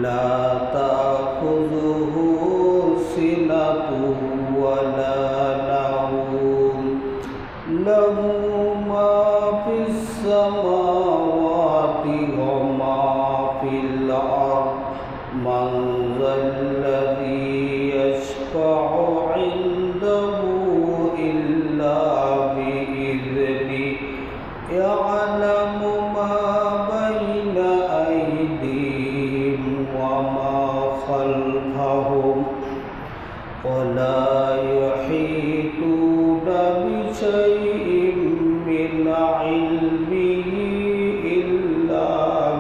لا تأخذه سنة ولا نوم له ما في السماوات وما في الأرض من ذا الذي يشفع عنده إلا بإذنه يعلم ما بين أيديهم وما خلفهم ولا يحيطون بشيء من علمه إلا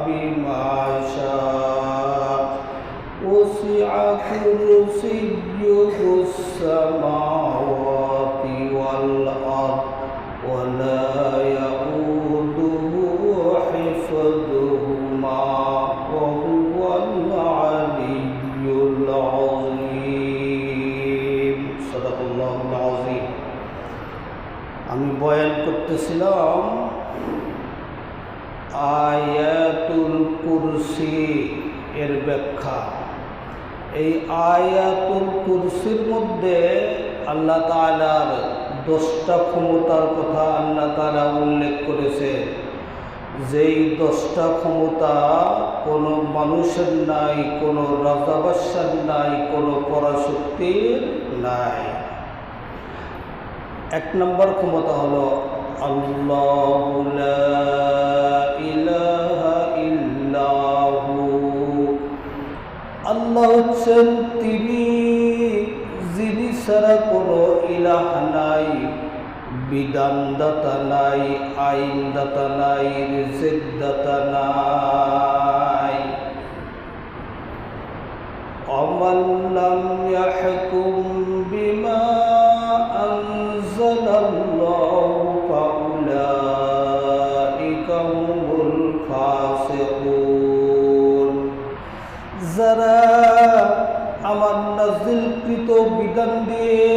بما شاء وسع كرسيه السماوات والأرض ولا يؤوده حفظهما وهو العلي العظيم صدق الله العظيم আমি বয়ান করতেছিলাম আয়াতুল কুরসি এর ব্যাখ্যা। এই আয়াতুল কুরসির মধ্যে আল্লাহ তাআলার 10টা ক্ষমতার কথা আল্লাহ তাআলা উল্লেখ করেছে। যেই 10টা ক্ষমতা কোনো মানুষের নাই, কোনো রাজা বাদশার নাই, কোনো পরাশক্তির নাই। 1 নম্বর ক্ষমতা হলো আল্লাহু লা ইলাহা ইল্লাহু। আল্লাহ হচ্ছেন তিনি যিনি ছাড়া কোনো ইলাহ নাই, বিধানদাতা নাই, আইনদাতা নাই, রিজিকদাতা নাই। ومن لم يحكم بما أنزل الله فأولئك هم الفاسقون। যারা আমার নাযিলকৃত বিধান দিয়ে,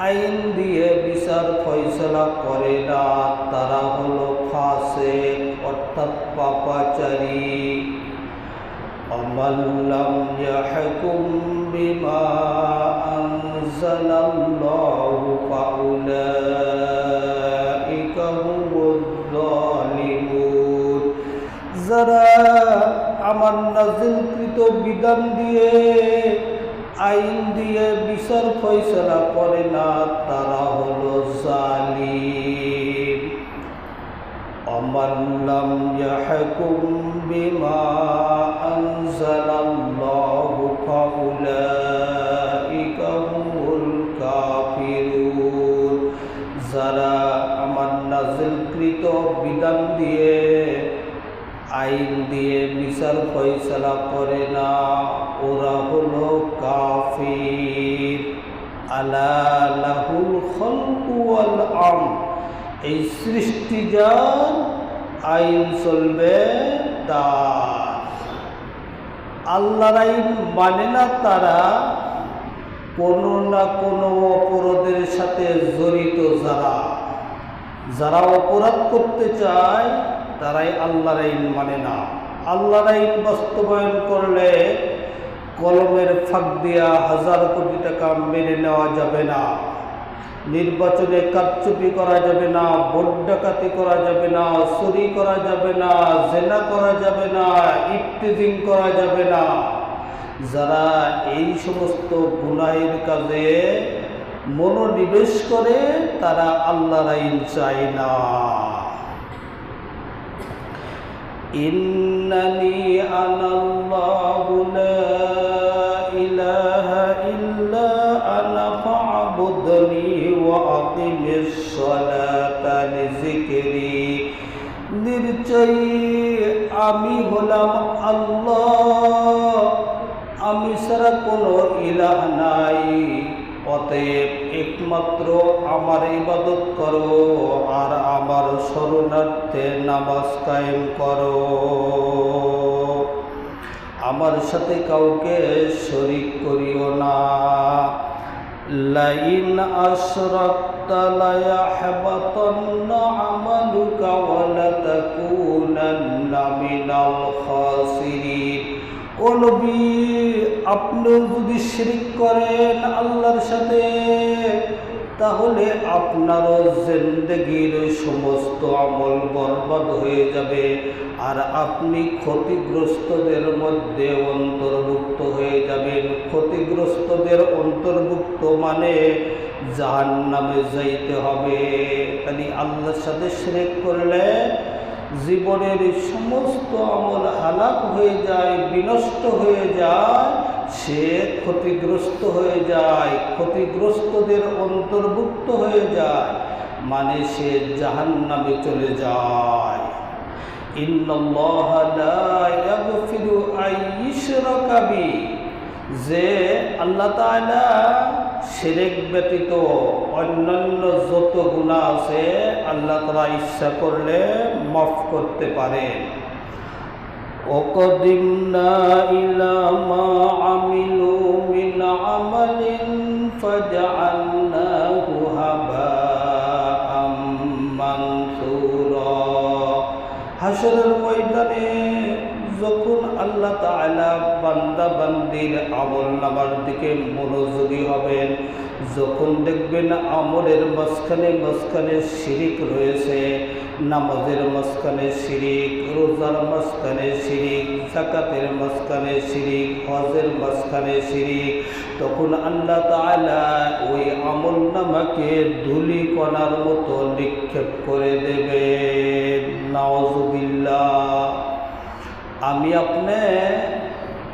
আইন দিয়ে বিচার ফয়সালা করে না, তারা হলো ফাসিক অর্থাৎ পাপাচারী। ومن لم يحكم بما أنزل الله فأولئك هم الظالمون। যারা আমার নাযিলকৃত বিধান দিয়ে, আইন দিয়ে বিচার ফয়সালা করে না, তারা হলো জালিম। ومن لم يحكم بما أنزل الله فأولئك هم الكافرون। যারা আমার নাযিলকৃত বিধান দিয়ে, আইন দিয়ে বিচার ফয়সালা করে না, ওরা হলো কাফির। আলা লাহুল খালকু ওয়াল আমর। এই সৃষ্টি যার, আইন চলবে তার। আল্লাহর আইন মানে না তারা, কোনো না কোনো অপরাধের সাথে জড়িত যারা অপরাধ করতে চায় তারাই আল্লাহর আইন মানে না। আল্লাহর আইন বাস্তবায়ন করলে কলমের ফাঁক দিয়া 1000 কোটি টাকা মেনে নেওয়া যাবে না, নির্বাচনে কারচুপি করা যাবে না, ভোট ডাকাতি করা যাবে না, চুরি করা যাবে না, জেনা করা যাবে না, ইফতিজিং করা যাবে না। যারা এই সমস্ত গুনাহের কাজে মনোনিবেশ করে তারা আল্লাহর আইন চায় না। ইন্নানি আনাল্লাহু লা ইলাহা ইল্লা আনা ফা'বুদনি ওয়া আকিমিস সালাতা লিযিকরি। নিশ্চয়ই আমি হলাম আল্লাহ, আমি ছাড়া কোনো ইলাহ নাই, অতএব একমাত্র আমার ইবাদত করো আর আমার শরণার্থে নামাজ কায়েম করো। আমার সাথে কাউকে শরীক করিও না। লাইন আশরাকতা লায়াহবাতান্না আমালুকা ওয়া লাতাকুনান্না মিনাল খাসিরিন। ও ও নবী, আপনিও যদি শিরক করেন আল্লাহর সাথে, তাহলে আপনারও জিন্দেগির সমস্ত আমল বরবাদ হয়ে যাবে, আর আপনি ক্ষতিগ্রস্তদের মধ্যে অন্তর্ভুক্ত হয়ে যাবেন। ক্ষতিগ্রস্তদের অন্তর্ভুক্ত মানে জাহান্নামে যাইতে হবে। তাই আল্লাহর সাথে শিরক করলে জীবনের সমস্ত আমল হালাক হয়ে যায়, বিনষ্ট হয়ে যায়, সে ক্ষতিগ্রস্ত হয়ে যায়, ক্ষতিগ্রস্তদের অন্তর্ভুক্ত হয়ে যায়, মানে সে জাহান্নামে চলে যায়। ইন্নাল্লাহা লা ইয়াগফিরু আন ইউশরাকা বিহি, যে আল্লাহ তাআলা শিরক ব্যতীত অন্যান্য যত গুনাহ আছে আল্লাহ তাআলা ইচ্ছা করলে মাফ করতে পারেন। وَقَدِمْنَا إِلَى مَا عَمِلُوا مِنْ عَمَلٍ فَجَعَلْنَاهُ هَبَاءً مَنْثُورًا। হাশরের ময়দানে যখন আল্লাহ তাআলা বান্দা বান্দির আমল নামার দিকে মনোযোগী হবেন, যখন দেখবেন আমলের মাঝখানে শিরিক রয়েছে, নামাজের মাঝখানে শিরিক, রোজার মাঝখানে শিরিক, যাকাতের মাঝখানে শিরিক, হজের মাঝখানে শিরিক, তখন আল্লাহ তাআলা ওই আমল নামাকে ধূলিকণার মতো নিক্ষেপ করে দেবেন। নাউযুবিল্লাহ। আমি আপনি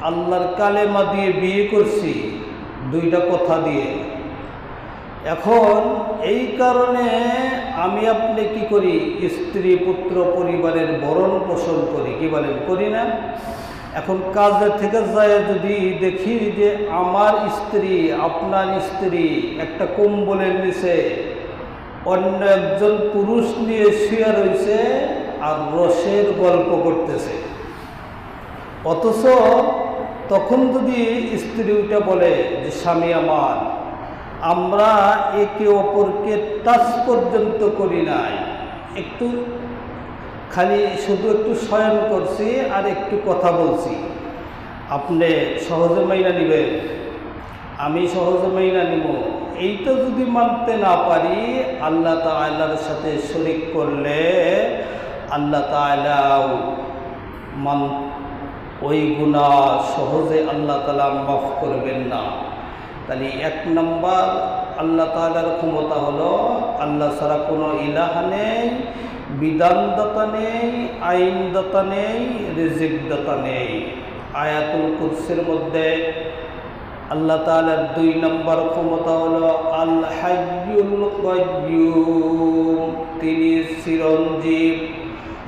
আল্লাহর কালেমা দিয়ে বিয়ে করছি, দুইটা কথা দিয়ে। এখন এই কারণে আমি আপনি কি করি, স্ত্রী পুত্র পরিবারের ভরণ পোষণ করি, কি বলেন, করি না? এখন কাজের থেকে যায় যদি দেখি যে আমার স্ত্রী, আপনার স্ত্রী একটা কম্বলের নিচে অন্য একজন পুরুষ নিয়ে শুয়ে রয়েছে আর রসের গল্প করতেছে, অথচ তখন যদি স্ত্রী ওইটা বলে যে স্বামী আমার, আমরা একে অপরকে টাচ পর্যন্ত করি নাই, একটু খালি শুধু একটু শয়ন করছি আর একটু কথা বলছি, আপনি সহজে মাইনা নিবেন, আমি সহজে মাইনা নিব, এইটা যদি মানতে না পারি, আল্লাহ তাআলার সাথে শরীক করলে আল্লাহ তাআলা ওই গুনাহ সহজে আল্লাহ তাআলা মাফ করবেন না। তাহলে এক নম্বর, আল্লাহ তাআলার ক্ষমতা হলো আল্লাহ ছাড়া কোনো ইলাহা নেই, বিধানদাতা নেই, আইনদাতা নেই, রিজিকদাতা নেই। আয়াতুল কুরসির মধ্যে আল্লাহ তাআলার 2 নম্বর ক্ষমতা হলো আল হাইয়ুল কাইয়্যুম, তিনি চিরঞ্জীব,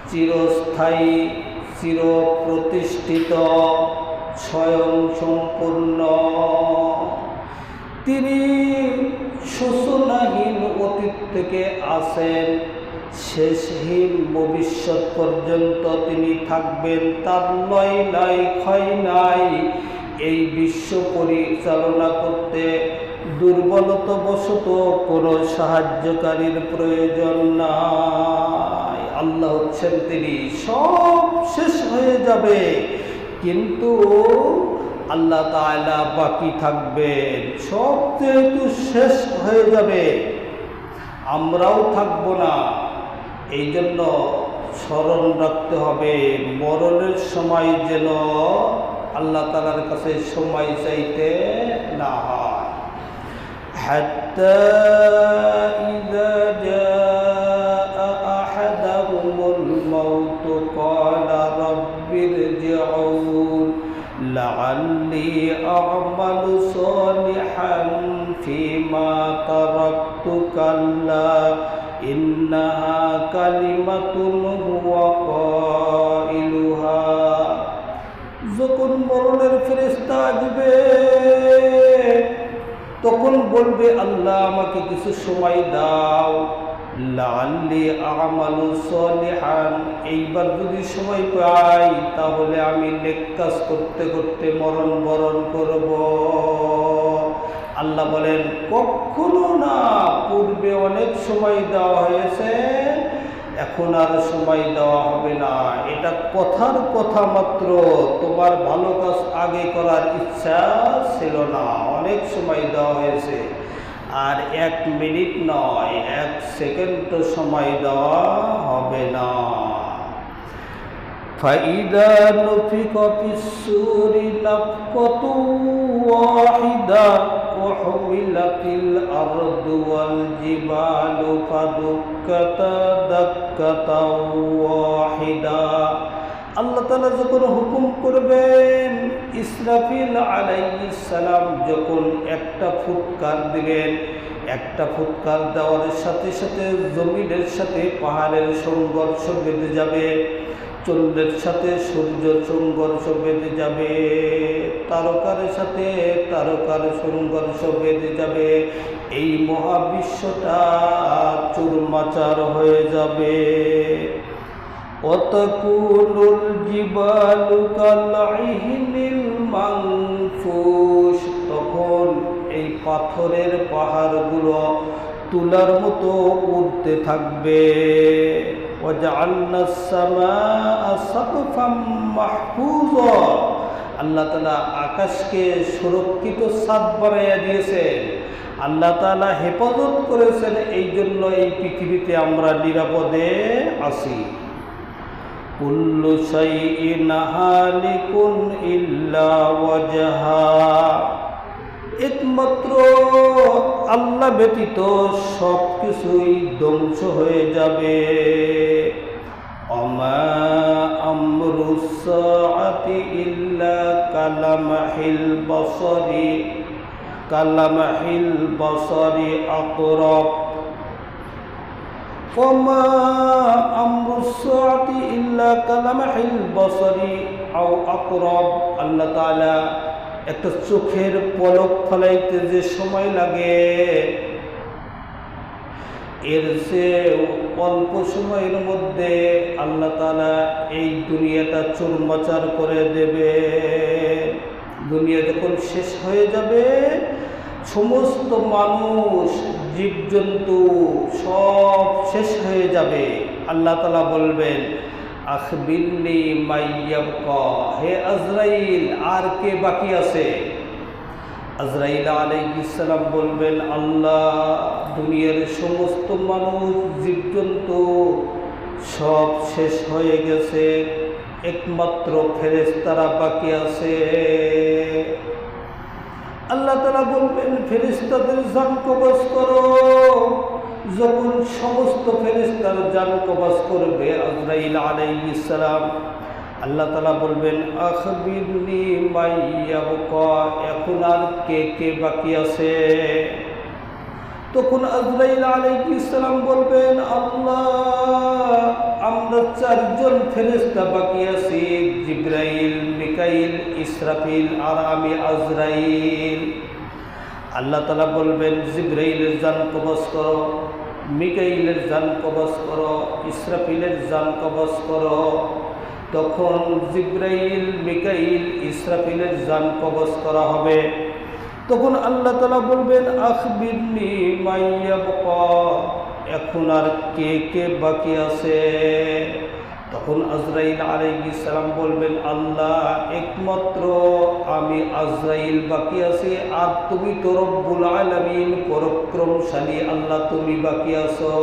চিরস্থায়ী, চির প্রতিষ্ঠিত, স্বয়ং সম্পূর্ণ। তিনি সূচনাহীন অতীত থেকে আছেন, শেষহীন ভবিষ্যৎ পর্যন্ত তিনি থাকবেন, তার লয় নাই, ক্ষয় নাই। এই বিশ্ব পরিচালনা করতে দুর্বলতাবশত কোনো সাহায্যকারীর প্রয়োজন নাই। আল্লাহ হচ্ছেন তিনি, সব শেষ হয়ে যাবে কিন্তু আল্লাহ তাআলা বাকি থাকবেন। সব যেহেতু শেষ হয়ে যাবে, আমরাও থাকব না। এই জন্য স্মরণ রাখতে হবে, মরণের সময় যেন আল্লাহ তাআলার কাছে সময় চাইতে না হয়। হাত্তা ইযা জাআ আহাদাহুমুল মাউত ক্বালা রাব্বিরজিউন লাআল্লি আ'মালু সালিহান ফীমা তারাকতু কাল্লা ইন্নাহা কালিমাতুন হুয়া কাইলুহা। যখন মরণের ফেরেশতা আসবে তখন বলবে, আল্লাহ আমাকে কিছু সময় দাও, লাআল্লি আ'মালু সালিহান, এইবার যদি সময় পাই তাহলে আমি নেক কাজ করতে করতে মরণ বরণ করব। আল্লাহ বলেন, কখনো না, পূর্বে অনেক সময় দেওয়া হয়েছে, এখন আর সময় দেওয়া হবে না, এটা কথার কথা মাত্র, তোমার ভালো কাজ আগে করার ইচ্ছা ছিল না, অনেক সময় দেওয়া হয়েছে, আর 1 মিনিট নয় 1 সেকেন্ড সময় দেওয়া হবে না। فإذا نفخ في الصور نفخة واحدة وحملت الأرض والجبال فدكتا دكة واحدة। আল্লাহ তাআলা যখন হুকুম করবেন, ইসরাফিল আলাইহিস সালাম যখন একটা ফুৎকার দিবেন, একটা ফুৎকার দেওয়ার সাথে সাথে জমিনের সাথে পাহাড়ের সংঘর্ষ বেঁধে যাবে, চন্দ্রের সাথে সূর্যের সংঘর্ষ বেঁধে যাবে, তারকার সাথে তারকার সংঘর্ষ বেঁধে যাবে, এই মহাবিশ্বটা চুরমাচার হয়ে যাবে। ওয়াতাকুনুল জিবালু কালইহিনিল মানফুশ, তখন এই পাথরের পাহাড়গুলো তুলার মতো উঠতে থাকবে। ওয়াজআলনাস সামাআ সাকফাম মাহফুজা, আল্লাহ তাআলা আকাশকে সুরক্ষিত ছাদ বানাইয়া দিয়েছেন, আল্লাহ তাআলা হেফাজত করেছেন, এই জন্য এই পৃথিবীতে আমরা নিরাপদে আছি। কুল্লু শাইইন হালিকুন ইল্লা ওয়াজহা, একমাত্র আল্লাহ ব্যতীত সব কিছুই ধ্বংস হয়ে যাবে। অমা আমরুস সাআতি ইল্লা কালামাহিল বসরি আকরাব। ওমা আমরুস সাআতি ইল্লা কালামাহিল বসরি আও আকরাব, আল্লাহ তাআলা একটা চোখের পলক ফলাইতে যে সময় লাগে, এর চেয়ে অল্প সময়ের মধ্যে আল্লাহ তাআলা এই দুনিয়াটা চুরমাচার করে দেবে। দুনিয়া যখন শেষ হয়ে যাবে, সমস্ত মানুষ জীবজন্তু সব শেষ হয়ে যাবে। আল্লাহ তাআলা বলবেন, আখবিরনি মাইয়াবকা, হে আজরাইল আর কে বাকি আছে? আজরাইল আলাইহিস সালাম বলবেন, আল্লাহ দুনিয়ার সমস্ত মানুষ জীবজন্তু সব শেষ হয়ে গেছে, একমাত্র ফেরেশতারা বাকি আছে। আল্লাহ তাআলা বলবেন, ফেরেশতাদের জান কবজ করো। যখন সমস্ত ফেরেশতার জান কবজ করবে আজরাইল আলাইহিস সালাম, আল্লাহ তাআলা বলবেন, আখবিরনি মাইয়াবকা, এখন আর কে কে বাকি আছে? তখন আজরাইল আলাইহিস সালাম বলবেন, আল্লাহ আমরা 4 জন ফেরেশতা বাকি আছি, জিবরাইল, মিকাইল, ইসরাফিল আর আমি আজরাইল। আল্লাহ তাআলা বলবেন, জিবরাইলের জান কবজ করো, মিকাইলের জান কবজ করো, ইসরাফিলের জান কবজ করো। তখন জিবরাইল, মিকাইল, ইসরাফিলের জান কবজ করা হবে। তখন আল্লাহ তাআলা বলবেন, আখবিরনি মাইয়াবকা, এখন আর কে কে বাকি আছে? তখন আজরাইল আলাইহিস সালাম বলবেন, আল্লাহ একমাত্র আমি আজরাইল বাকি আছি, আর তুমি তো রব্বুল আলামিন, পরাক্রমশালী আল্লাহ, তুমি বাকি আছো।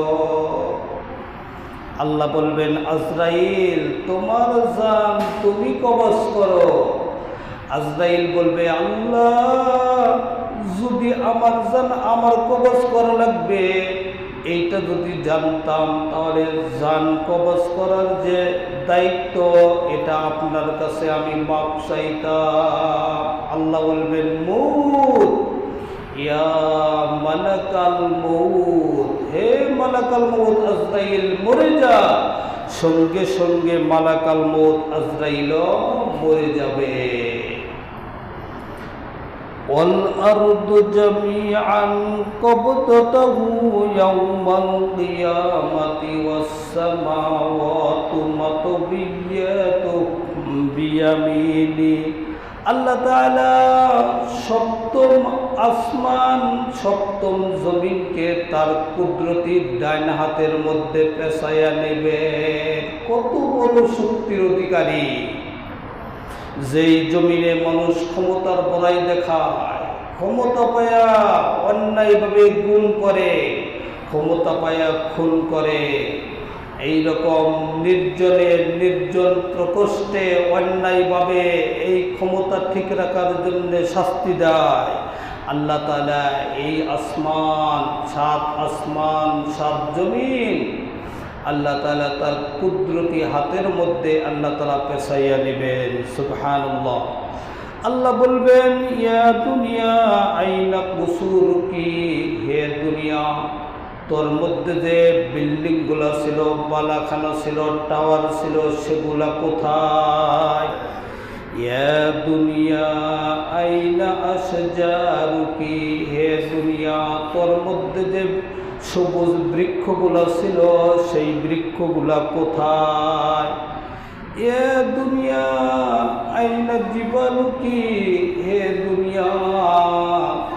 আল্লাহ বলবেন, আজরাইল তোমার জান তুমি কবজ করো। আজরাইল বলবে, আল্লাহ যদি আমার জান আমার কবজ করা লাগবে, এইটা যদি জানতাম তাহলে জান কবজ করার যে দায়িত্ব এটা আপনার কাছে আমি মাপ চাইতাম। আল্লাহ বলবেন, মউত ইয়া মালাকাল মউত, হে মালাকাল মউত আজরাইল মরে যা। সঙ্গে সঙ্গে মালাকাল মউত আজরাইল মরে যাবে। والأرض جميعا قبضته يوم القيامة والسماوات مطويات بيمينه আল্লাহ তাআলা সপ্তম আসমান সপ্তম জমিনকে তার কুদরতির ডাইন হাতের মধ্যে পেঁচাইয়া নেবেন। কত বড় শক্তির অধিকারী! যেই জমিনে মানুষ ক্ষমতার বড়াই দেখায়, ক্ষমতা পায়া অন্যায়ভাবে গুম করে, ক্ষমতা পায়া খুন করে, এই রকম নির্জন প্রকোষ্ঠে অন্যায়ভাবে এই ক্ষমতা ঠিক রাখার জন্য শাস্তি দেয়। আল্লাহ তাআলা এই আসমান, সাত জমিন আল্লাহ তাআলা তার কুদরতি হাতের মধ্যে আল্লাহ তাআলা পেঁচাইয়া নেবেন। সুবহানাল্লাহ। আল্লাহ বলবেন, ইয়া দুনিয়া আইনা কুসুরকি, হে দুনিয়া তোর মধ্যে যে বিল্ডিংগুলো ছিল, বালাখানা ছিল, টাওয়ার ছিল, সেগুলা কোথায়? ইয়া দুনিয়া আইনা আশজারুকি, হে দুনিয়া তোর মধ্যে যে সবুজ বৃক্ষগুলো ছিল, সেই বৃক্ষগুলা কোথায়? ইয়া দুনিয়া আইনা জিবালুকি, হে দুনিয়া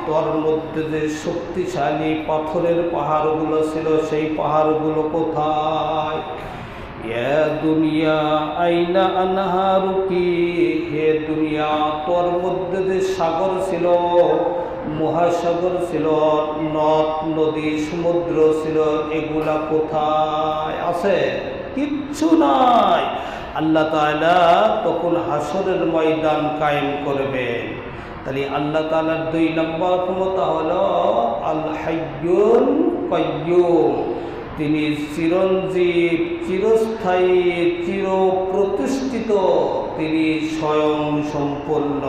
তোর মধ্যে যে শক্তিশালী পাথরের পাহাড়গুলো ছিল, সেই পাহাড়গুলো কোথায়? ইয়া দুনিয়া আইনা আনহারুকি, হে দুনিয়া তোর মধ্যে যে সাগর ছিল, মহাসাগর ছিল, নদ নদী সমুদ্র ছিল, এগুলা কোথায়? আছে? কিচ্ছু নাই। আল্লাহ তাআলা তখন হাসরের ময়দান কায়েম করবেন। তাহলে আল্লাহ তাআলার 2 নম্বর ক্ষমতা হলো আল হাইয়ুল কাইয়্যুম। তিনি চিরঞ্জীব, চিরস্থায়ী, চির প্রতিষ্ঠিত, তিনি স্বয়ং সম্পূর্ণ।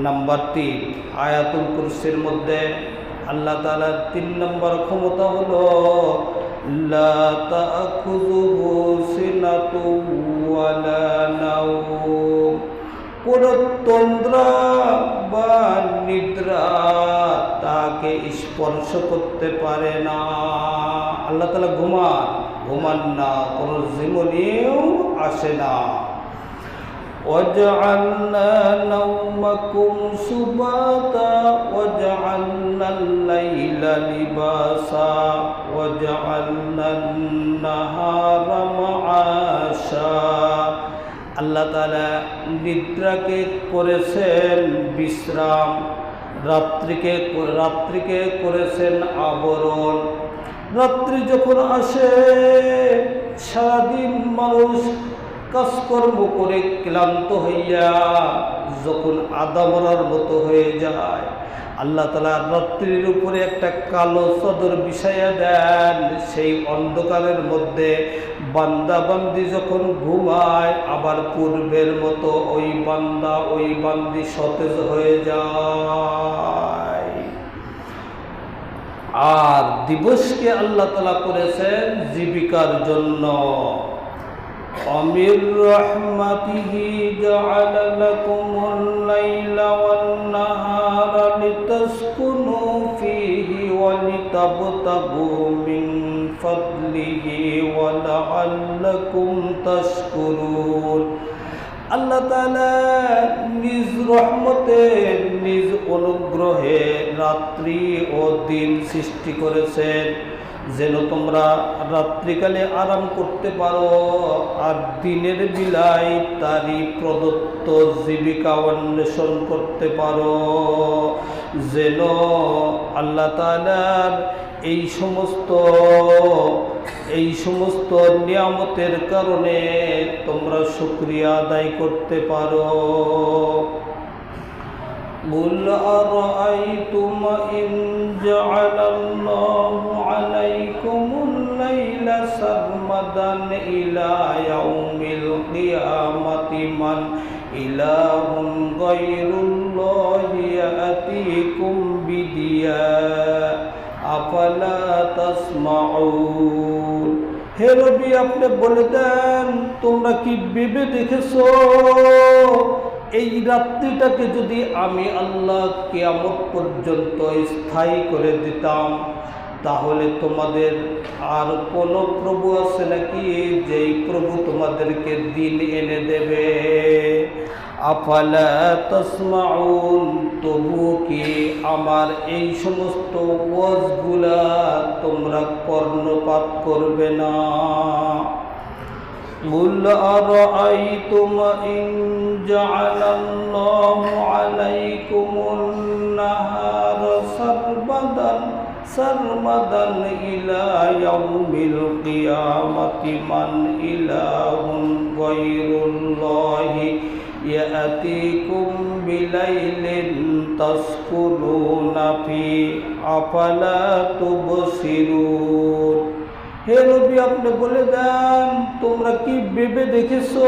নাম্বার 3, আয়াতুল কুরসির মধ্যে আল্লাহ তাআলার 3 নম্বর ক্ষমতা হলো লা তা'খুযুহু সিনাতুন ওয়ালা নাওম। কোন তন্দ্রা বা নিদ্রা তাকে স্পর্শ করতে পারে না। আল্লাহ তাআলা ঘুমান না, কোন জীবনেও আসে না। وَجَعَلْنَا نَوْمَكُمْ سُبَاتًا وَجَعَلْنَا اللَّيْلَ لِبَاسًا وَجَعَلْنَا النَّهَارَ مَعَاشًا। আল্লাহ তাআলা নিদ্রাকে করেছেন বিশ্রাম, রাত্রিকে করেছেন আবরণ। রাত্রি যখন আসে, সারাদিন মানুষ কাজকর্ম করে ক্লান্ত হইয়া যখন আদামরার মতো হয়ে যায়, আল্লাহ তাআলা রাত্রির উপরে একটা কালো চাদর বিছাইয়া দেন। সেই অন্ধকারের মধ্যে বান্দা বান্দি যখন ঘুমায়, আবার পূর্বের মতো ওই বান্দা ওই বান্দি সতেজ হয়ে যায়। আর দিবসকে আল্লাহ তাআলা করেছেন জীবিকার জন্য। ومن رحمته جعل لكم الليل والنهار لتسكنوا فيه ولتبتغوا من فضله ولعلكم تشكرون। আল্লাহ তাআলা নিজ রহমতে, নিজ অনুগ্রহে রাত্রি ও দিন সৃষ্টি করেছেন, যেন তোমরা রাত্রিকালে আরাম করতে পারো, আর দিনের বেলায় তারই প্রদত্ত জীবিকা অন্বেষণ করতে পারো। যেন আল্লাহ তাআলার এই সমস্ত নিয়ামতের কারণে তোমরা শুকরিয়া আদায় করতে পারো। قُلْ أَرَأَيْتُمْ إِنْ جَعَلَ اللَّهُ عَلَيْكُمُ اللَّيْلَ سَرْمَدًا إِلَى يَوْمِ الْقِيَامَةِ مَنْ إِلَٰهٌ غَيْرُ اللَّهِ يَأْتِيكُمْ بِضِيَاءٍ أَفَلَا تَسْمَعُونَ। হে নবী, আপনি বলে দেন, তোমরা কি ভেবে দেখেছো এই রাত্রিটাকে যদি আমি আল্লাহ কিয়ামত পর্যন্ত স্থায়ী করে দিতাম, তাহলে তোমাদের আর কোনো প্রভু আছে নাকি যেই প্রভু তোমাদেরকে দিন এনে দেবে? আফালা তাসমাউন, তবু কি আমার এই সমস্ত ওয়াজগুলা তোমরা কর্ণপাত করবে না? قل أرأيتم إن جعل الله عليكم النهار سرمدا إلى يوم القيامة من إله غير الله يأتيكم بليل تسكنون فيه أفلا تبصرون। হে নবী, আপনি বলে দেন, তোমরা কি ভেবে দেখেছো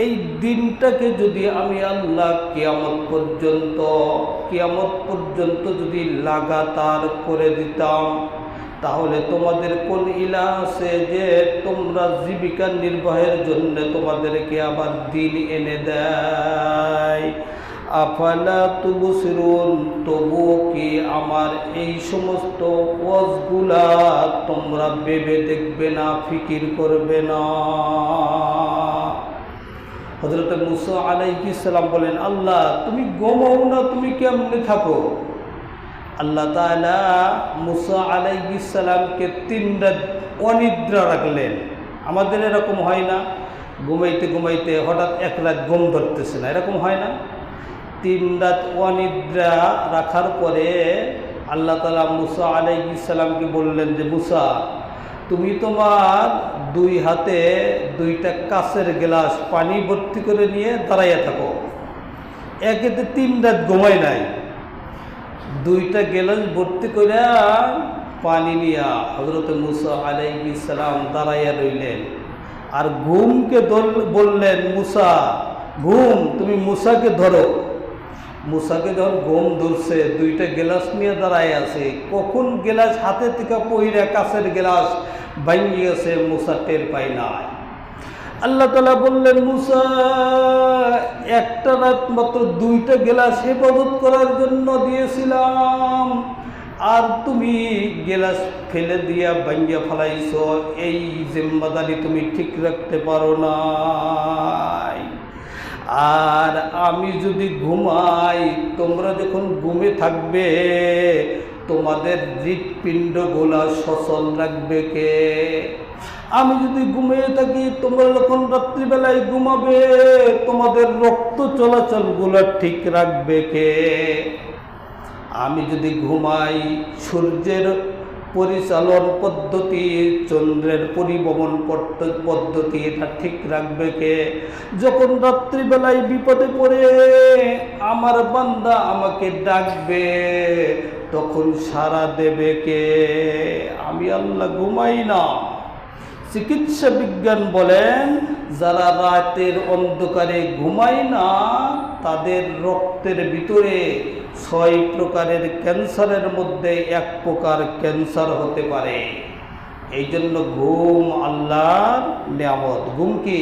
এই দিনটাকে যদি আমি আল্লাহ কিয়ামত পর্যন্ত যদি লাগাতার করে দিতাম, তাহলে তোমাদের কোন ইলাহ আছে যে তোমরা জীবিকা নির্বাহের জন্য তোমাদেরকে আবার দিন এনে দেয়? আফালা তুবসিরুন, তবু কি আমার এই সমস্ত ওয়াজগুলা তোমরা ভেবে দেখবে না, ফিকির করবে না? হযরত মুসা আলাইহিস সালাম বলেন, আল্লাহ তুমি ঘুমাও না, তুমি কেমনে থাকো? আল্লাহ তাআলা মুসা আলাইহিস সালামকে 3 রাত অনিদ্রা রাখলেন। আমাদের এরকম হয় না, ঘুমাইতে ঘুমাইতে হঠাৎ 1 রাত ঘুম ধরতেছে না, এরকম হয় না? 3 রাত অনিদ্রা রাখার পরে আল্লাহ তাআলা মুসা আলাইহিস সালামকে বললেন যে, মুসা, তুমি তোমার 2 হাতে 2টা কাঁচের গ্লাস পানি ভর্তি করে নিয়ে দাঁড়াইয়া থাকো। একেতে 3 রাত ঘুমাই নাই, 2টা গ্লাস ভর্তি করে পানি নিয়া হযরত মুসা আলাইহিস সালাম দাঁড়াইয়া রইলেন। আর ঘুমকে বললেন, মুসা ঘুম, তুমি মুসাকে ধরো। মুসাকে যখন ঘুম ধরছে, 2টা গ্লাস নিয়ে দাঁড়ায় আছে, কখন গ্লাস হাতে থেকে পইরা কাছের গ্লাস ভাঙিয়ে গেছে মুসা টের পায় নাই। আল্লাহ তাআলা বললেন, মুসা, একটা রাত মাত্র 2টা গ্লাস হেফাজত করার জন্য দিয়েছিলাম, আর তুমি গ্লাস ফেলে দিয়া ভাঙিয়া ফেলাইছো, এই জিম্মাদারি তুমি ঠিক রাখতে পারো না। আর আমি যদি ঘুমাই, তোমরা যখন ঘুমে থাকবে, তোমাদের হৃৎপিণ্ডগুলা সচল রাখবে কে? আমি যদি ঘুমিয়ে থাকি, তোমরা যখন রাত্রিবেলায় ঘুমাবে, তোমাদের রক্ত চলাচলগুলো ঠিক রাখবে কে? আমি যদি ঘুমাই, সূর্যের পরিচালন পদ্ধতি, চন্দ্রের পরিভ্রমণ পদ্ধতি, এটা ঠিক রাখবে কে? যখন রাত্রিবেলায় বিপদে পড়ে আমার বান্দা আমাকে ডাকবে, তখন সাড়া দেবে কে? আমি আল্লাহ ঘুমাই না। চিকিৎসা বিজ্ঞান বলেন, যারা রাতের অন্ধকারে ঘুমায় না, তাদের রক্তের ভিতরে 6 প্রকারের ক্যান্সারের মধ্যে 1 প্রকার ক্যান্সার হতে পারে। এই জন্য ঘুম আল্লাহর নিয়ামত। ঘুম কি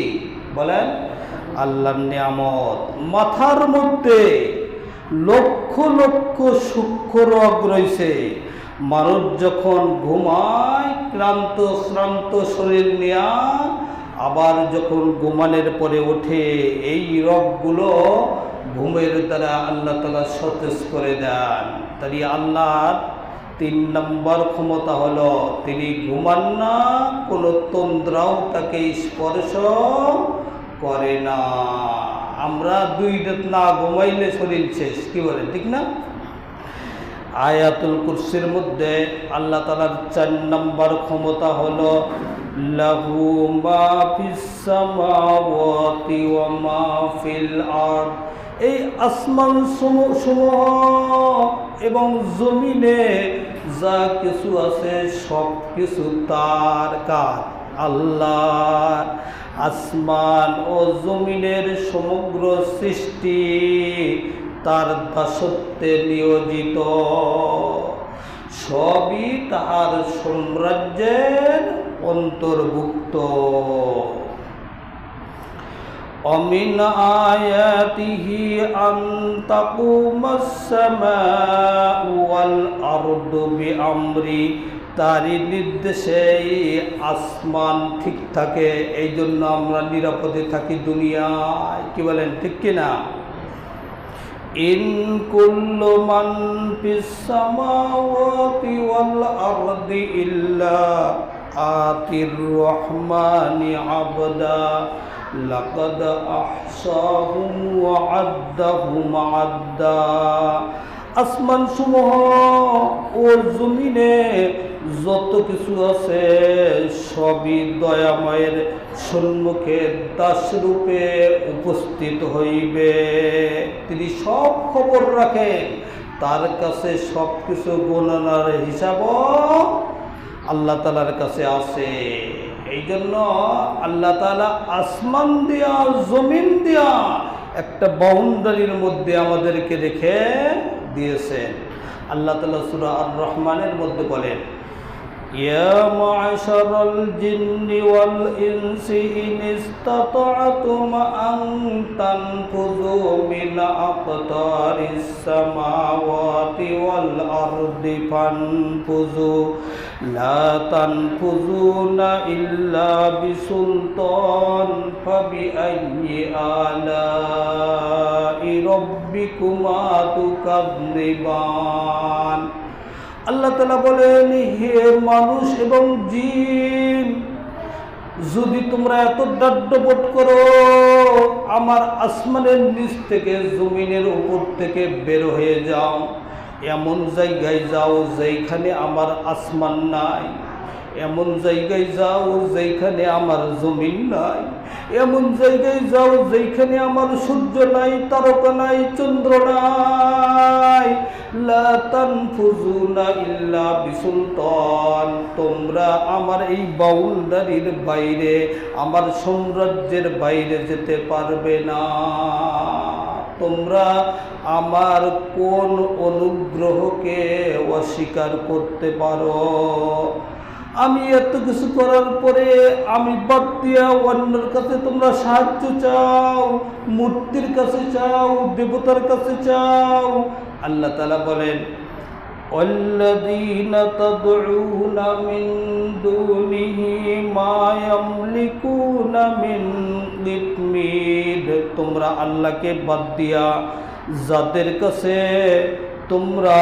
বলেন? আল্লাহর নিয়ামত। মাথার মধ্যে লক্ষ লক্ষ সূক্ষ্ম রগ রয়েছে। মানুষ যখন ঘুমায়, ক্লান্ত শ্রান্ত শরীর নিয়ে, আবার যখন ঘুমানোর পরে ওঠে, এই রগগুলো ঘুমের দ্বারা আল্লাহ তাআলা সতেজ করে দেন। তাই আল্লাহর 3 নম্বর ক্ষমতা হলো, তিনি ঘুমান না, কোনো তন্দ্রাও তাকে স্পর্শ করে না। আমরা 2 রাত না ঘুমাইলে শরীর শেষ, কি বলেন, ঠিক না? আয়াতুল কুরসির মধ্যে আল্লাহ তাআলার 4 নম্বর ক্ষমতা হলো, লাহু মা ফিস সামাওয়াতি ওয়া মা ফিল আরদ। এই আসমান সমূহ এবং জমিনে যা কিছু আছে, সব কিছু তার। কার? আল্লাহর। আসমান ও জমিনের সমগ্র সৃষ্টি তার দাসত্বে নিয়োজিত, সবই তাহার সাম্রাজ্যের অন্তর্ভুক্ত। অমিন আয়াতিহি আন তাকুমাস সামাউ ওয়াল আরদু বিআমরি তারই নির্দেশেই আসমান ঠিক থাকে। এই জন্য আমরা নিরাপদে থাকি দুনিয়ায়। কি বলেন, ঠিক কিনা? ইন কুল্লু মান ফিস সামাওয়াতি ওয়াল আরদি ইল্লা আতির রহমানি আবদা লাকাদ আহসাহুম ওয়া আদ্দাহুম আদ্দা। আসমান সমূহ ও জমিনে যত কিছু আছে সবই দয়াময়ের সম্মুখে দাসরূপে উপস্থিত হইবে। তিনি সব খবর রাখেন, তার কাছে সব কিছু গণনার হিসাব আল্লাহ তাআলার কাছে আছে। এই জন্য আল্লাহ তাআলা আসমান দিয়া জমিন দিয়া একটা বাউন্ডারির মধ্যে আমাদেরকে রেখে দিয়েছেন। আল্লাহ তাআলা সূরা আর রহমানের মধ্যে বলেন, ইয়া মা'শারাল জিন্নি ওয়াল ইনসি ইন ইসতাতা'তুম আন তানফুযু মিন আকতারিস সামাওয়াতি ওয়াল আরদি ফানফুযু লা তানফুযুনা ইল্লা বিসুলতান ফাবিআইয়ি আলা'i রাব্বিকুমা তুকাযযিবান। আল্লাহ তাআলা বলেন, হে মানুষ এবং জিন, যদি তোমরা এত দাড্ডবোধ করো আমার আসমানের নিচ থেকে জমিনের উপর থেকে বের হয়ে যাও, এমন জায়গায় যাও যেখানে আমার আসমান নাই, এমন জায়গায় যাও যেখানে আমার জমিন নাই, এমন জায়গায় যাও যেখানে আমার সূর্য নাই, তারকা নাই, চন্দ্র নাই, লা তানফুযুনা ইল্লা বিসুলতান। তোমরা আমার এই বাউন্ডারির বাইরে, আমার সাম্রাজ্যের বাইরে যেতে পারবে না। তোমরা আমার কোন অনুগ্রহকে অস্বীকার করতে পারো? আমি এত কিছু করার পরে আমি বাদ দিয়া অন্যের কাছে তোমরা সাহায্য চাও, মূর্তির কাছে চাও, দেবতার কাছে চাও। আল্লাহ তাআলা বলেন, ওয়াল্লাযীনা তাদউনা মিন দুনিহি মা ইয়ামলিকুনা মিন কিতমির। তোমরা আল্লাহকে বাদ দিয়া যাদের কাছে তোমরা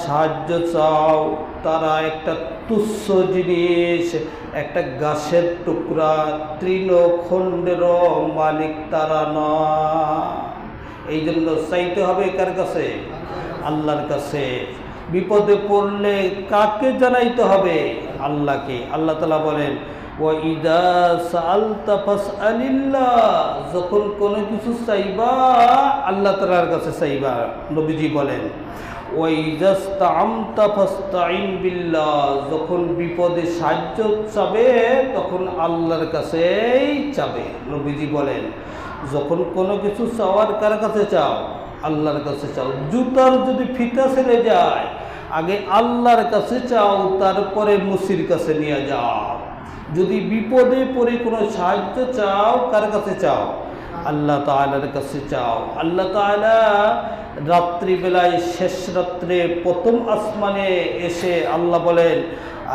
সাহায্য চাও, তারা একটা তুচ্ছ জিনিস, একটা গাছের টুকরা, তৃণখণ্ডের মালিক তারা না। এই জন্য চাইতে হবে কার কাছে? আল্লাহর কাছে। বিপদে পড়লে কাকে জানাইতে হবে? আল্লাহকে। আল্লাহ তাআলা বলেন, ওয়াইদা সাআলতা ফাসআলিল্লাহ। যখন কোনো কিছু চাইবা আল্লাহ তাআলার কাছে চাইবা। নবীজি বলেন, ওয়াইদাস্তাআমতা ফাস্তাইন বিল্লাহ। যখন বিপদে সাহায্য চাবে তখন আল্লাহর কাছেই চাবে। নবীজি বলেন, যখন কোনো কিছু চাওয়ার কার কাছে চাও? আল্লাহর কাছে চাও। জুতার যদি ফিতা ছেড়ে যায় আগে আল্লাহর কাছে চাও, তারপরে মুসির কাছে নিয়ে যাও। যদি বিপদে পড়ে কোনো সাহায্য চাও কার কাছে চাও? আল্লাহ তাআলার কাছে চাও। আল্লাহ তাআলা রাত্রিবেলায় শেষ রাত্রে প্রথম আসমানে এসে আল্লাহ বলেন,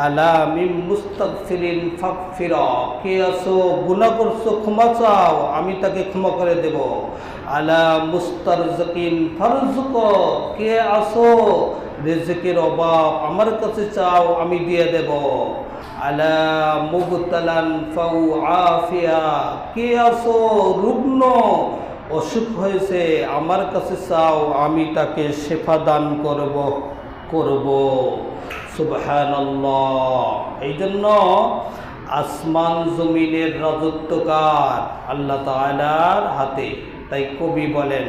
আলা মিন মুস্তাগফিরিন ফাগফিরা। কে আসো গুনাহ করছো ক্ষমা চাও, আমি তাকে ক্ষমা করে দেব। আলা মুস্তারজিকিন ফারজুক। কে আসো রিজকের অভাব, আমার কাছে চাও, আমি দিয়ে দেব। আলা মুবতালান ফাউ আফিয়া। কে আসো রুগ্ন, অসুখ হয়েছে, আমার কাছে চাও, আমি তাকে শেফা দান করব। সুবহানাল্লাহ। এই জন্য আসমান জমিনের রাজত্বকার আল্লাহ তাআলার হাতে। তাই কবি বলেন,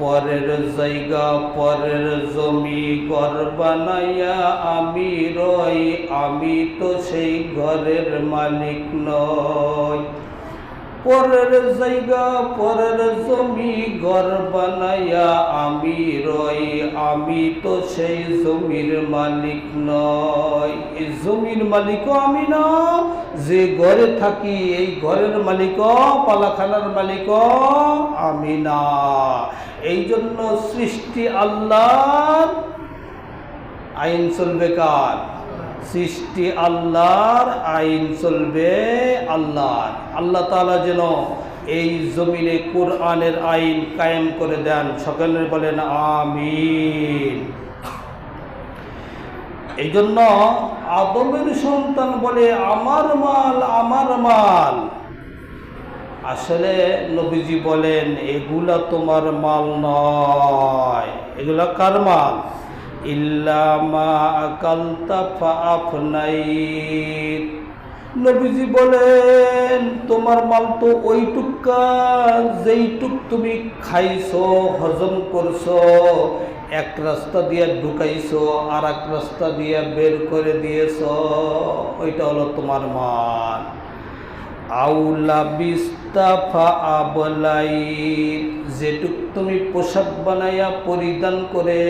পরের জায়গা পরের জমি ঘর বানাইয়া আমি রই, আমি তো সেই ঘরের মালিক নই। পরের জায়গা পরের জমি ঘর বানাইয়া আমি রই, আমি তো সেই জমির মালিক নই। এই জমির মালিকও আমি না, যে ঘরে থাকি এই ঘরের মালিকও, পালাখানার মালিকও আমি না। এই জন্য সৃষ্টি আল্লাহর, আইন চলবে কার? সৃষ্টি আল্লাহর, আইন চলবে আল্লাহর। আল্লাহ তাআলা যেন এই জমিনে কোরআনের আইন কায়েম করে দেন। সকলে বলেন আমিন। এই জন্য আদমের সন্তান বলে আমার মাল, আমার মাল। আসলে নবীজি বলেন এগুলা তোমার মাল নয়, এগুলা কার মাল? ইল্লা মা আকালতা ফাআফনাইত। নবীজি বলেন তোমার মাল তো ওইটুকা যেইটুক তুমি খাইছো, হজম করছো, এক রাস্তা দিয়ে ঢুকাইছো আর এক রাস্তা দিয়ে বের করে দিয়েছো, ওইটা হলো তোমার মাল। আউলা বিস্তাফা আবলাই, যেটুক তুমি পোশাক বানাইয়া পরিধান করে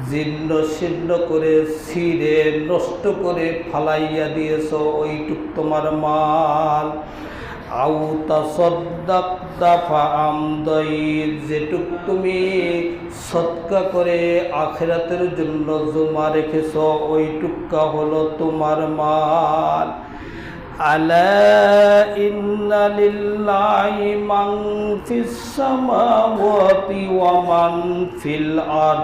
জীর্ণ শীর্ণ করে ছিঁড়ে নষ্ট করে ফালাইয়া দিয়েছ, ওইটুক তোমার মাল। আউ তাসাদ্দাকতা ফাআমদাইত, যেটুক তুমি সদকা করে আখিরাতের জন্য জমা রেখেছ, ওইটুকা হলো তোমার মাল। আলা ইন্না লিল্লাহি মান ফিস সামাওয়াতি ওয়া মান ফিল আরদ।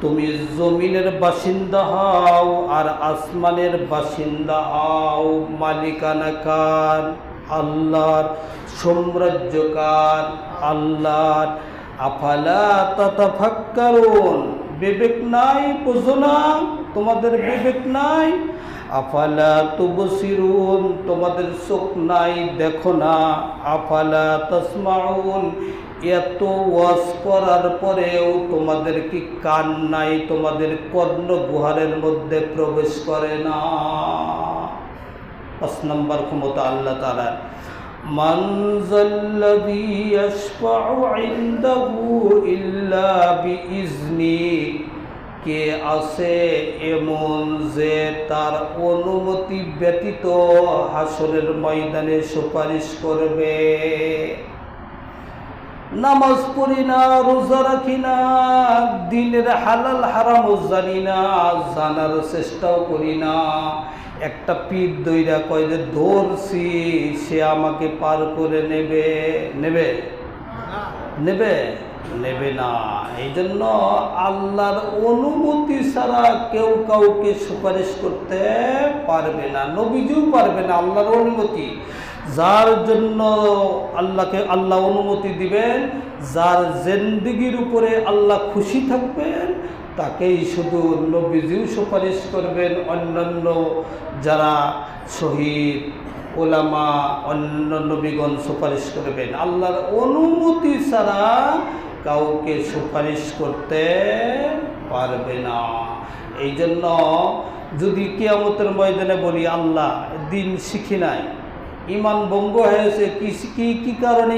তুমি জমিনের বাসিন্দা হও আর আসমানের বাসিন্দা হও, মালিকানা কার? আল্লাহর। সাম্রাজ্য কার? আল্লাহর। আফালা তাতাফাক্কারুন, বিবেক নাই, বুঝো না? তোমাদের বিবেক নাই? আফালা তুবসিরুন, তোমাদের চোখ নাই, দেখো না? আফালা তাসমাউন, এত ওয়াজ করার পরেও তোমাদের কি কান নাই? তোমাদের কর্ণ গুহারের মধ্যে প্রবেশ করে না? ৫ নম্বর ক্ষমতা আল্লাহ তাআলার। মান যাল্লাযী ইয়াশফাউ ইনদাহু ইল্লা বিইজনি, কে আছে এমন যে তার অনুমতি ব্যতীত হাসরের ময়দানে সুপারিশ করবে? নামাজ পড়ি না, রোজা রাখি না, দিনের হালাল হারামও জানি না, জানার চেষ্টাও করি না, একটা পীর দইরা কয় যে ধরছি সে আমাকে পার করে নেবে, নেবে? নেবে? নেবে না। এই জন্য আল্লাহর অনুমতি ছাড়া কেউ কাউকে সুপারিশ করতে পারবে না, নবীজিও পারবে না। আল্লাহর অনুমতি, যার জন্য আল্লাহকে আল্লাহ অনুমতি দিবেন, যার জিন্দেগির উপরে আল্লাহ খুশি থাকবেন, তাকেই শুধু নবীজিও সুপারিশ করবেন, অন্যান্য যারা শহীদ ওলামা অন্য নবীগণ সুপারিশ করবেন। আল্লাহর অনুমতি ছাড়া কাউকে সুপারিশ করতে পারবে না। এই জন্য যদি কিয়ামতের ময়দানে বলি আল্লাহ দিন শিখি নাই, ইমান ভঙ্গ হয়েছে, কি কারণে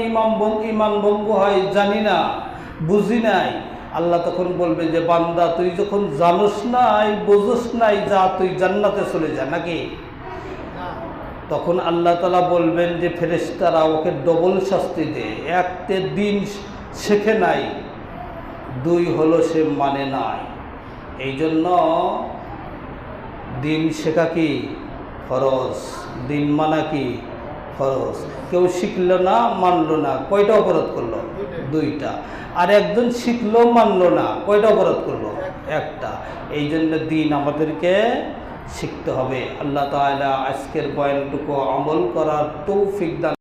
ইমান ভঙ্গ হয় জানি না, বুঝি নাই, আল্লাহ তখন বলবে যে বান্দা তুই যখন জানোস নাই, বোঝোস নাই, যা তুই জান্নাতে চলে যা। নাকি? তখন আল্লাহ তাআলা বলবেন যে ফেরেশতারা ওকে ডবল শাস্তি দে। একতে দিন শেখে নাই, দুই হলো সে মানে নাই। এই জন্য দিন শেখা কি ফরজ, দিন মানা কি ফরজ। কেউ শিখলো না, মানলো না, কয়টা অপরাধ করলো? দুইটা। আর একজন শিখলো, মানলো না, কয়টা অপরাধ করলো? একটা। এই জন্য দিন আমাদেরকে শিখতে হবে। আল্লাহ তাআলা আজকের বয়ানটুকু আমল করার তৌফিক দান